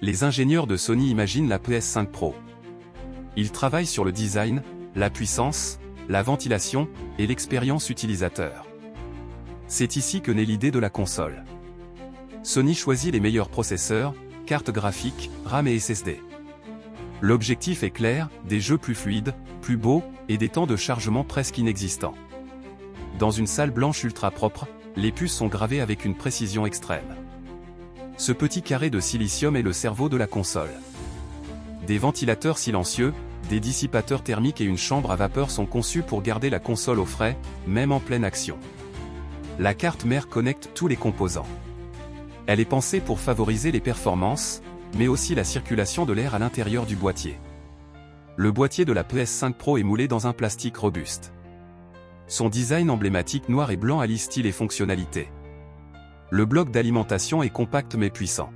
Les ingénieurs de Sony imaginent la PS5 Pro. Ils travaillent sur le design, la puissance, la ventilation et l'expérience utilisateur. C'est ici que naît l'idée de la console. Sony choisit les meilleurs processeurs, cartes graphiques, RAM et SSD. L'objectif est clair, des jeux plus fluides, plus beaux, et des temps de chargement presque inexistants. Dans une salle blanche ultra propre, les puces sont gravées avec une précision extrême. Ce petit carré de silicium est le cerveau de la console. Des ventilateurs silencieux, des dissipateurs thermiques et une chambre à vapeur sont conçus pour garder la console au frais, même en pleine action. La carte mère connecte tous les composants. Elle est pensée pour favoriser les performances, mais aussi la circulation de l'air à l'intérieur du boîtier. Le boîtier de la PS5 Pro est moulé dans un plastique robuste. Son design emblématique noir et blanc allie style et fonctionnalité. Le bloc d'alimentation est compact mais puissant.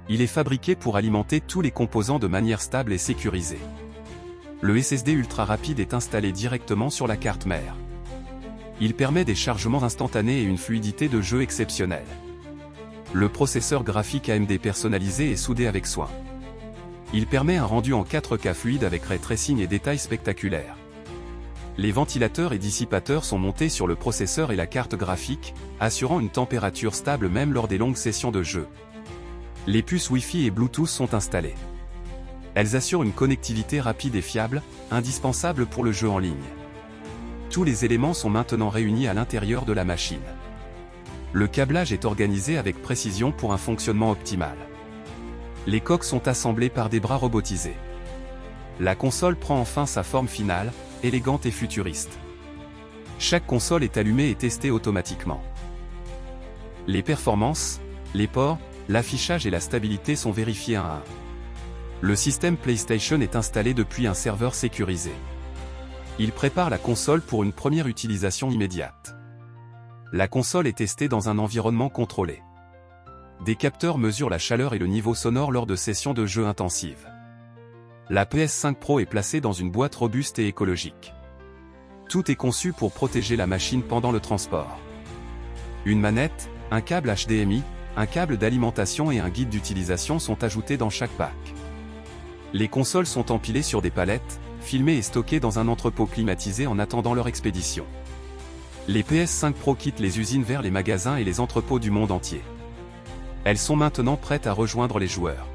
Il est fabriqué pour alimenter tous les composants de manière stable et sécurisée. Le SSD ultra rapide est installé directement sur la carte mère. Il permet des chargements instantanés et une fluidité de jeu exceptionnelle. Le processeur graphique AMD personnalisé est soudé avec soin. Il permet un rendu en 4K fluide avec ray tracing et détails spectaculaires. Les ventilateurs et dissipateurs sont montés sur le processeur et la carte graphique, assurant une température stable même lors des longues sessions de jeu. Les puces Wi-Fi et Bluetooth sont installées. Elles assurent une connectivité rapide et fiable, indispensable pour le jeu en ligne. Tous les éléments sont maintenant réunis à l'intérieur de la machine. Le câblage est organisé avec précision pour un fonctionnement optimal. Les coques sont assemblées par des bras robotisés. La console prend enfin sa forme finale, élégante et futuriste. Chaque console est allumée et testée automatiquement. Les performances, les ports, l'affichage et la stabilité sont vérifiés un à un. Le système PlayStation est installé depuis un serveur sécurisé. Il prépare la console pour une première utilisation immédiate. La console est testée dans un environnement contrôlé. Des capteurs mesurent la chaleur et le niveau sonore lors de sessions de jeu intensives. La PS5 Pro est placée dans une boîte robuste et écologique. Tout est conçu pour protéger la machine pendant le transport. Une manette, un câble HDMI, un câble d'alimentation et un guide d'utilisation sont ajoutés dans chaque pack. Les consoles sont empilées sur des palettes, filmées et stockées dans un entrepôt climatisé en attendant leur expédition. Les PS5 Pro quittent les usines vers les magasins et les entrepôts du monde entier. Elles sont maintenant prêtes à rejoindre les joueurs.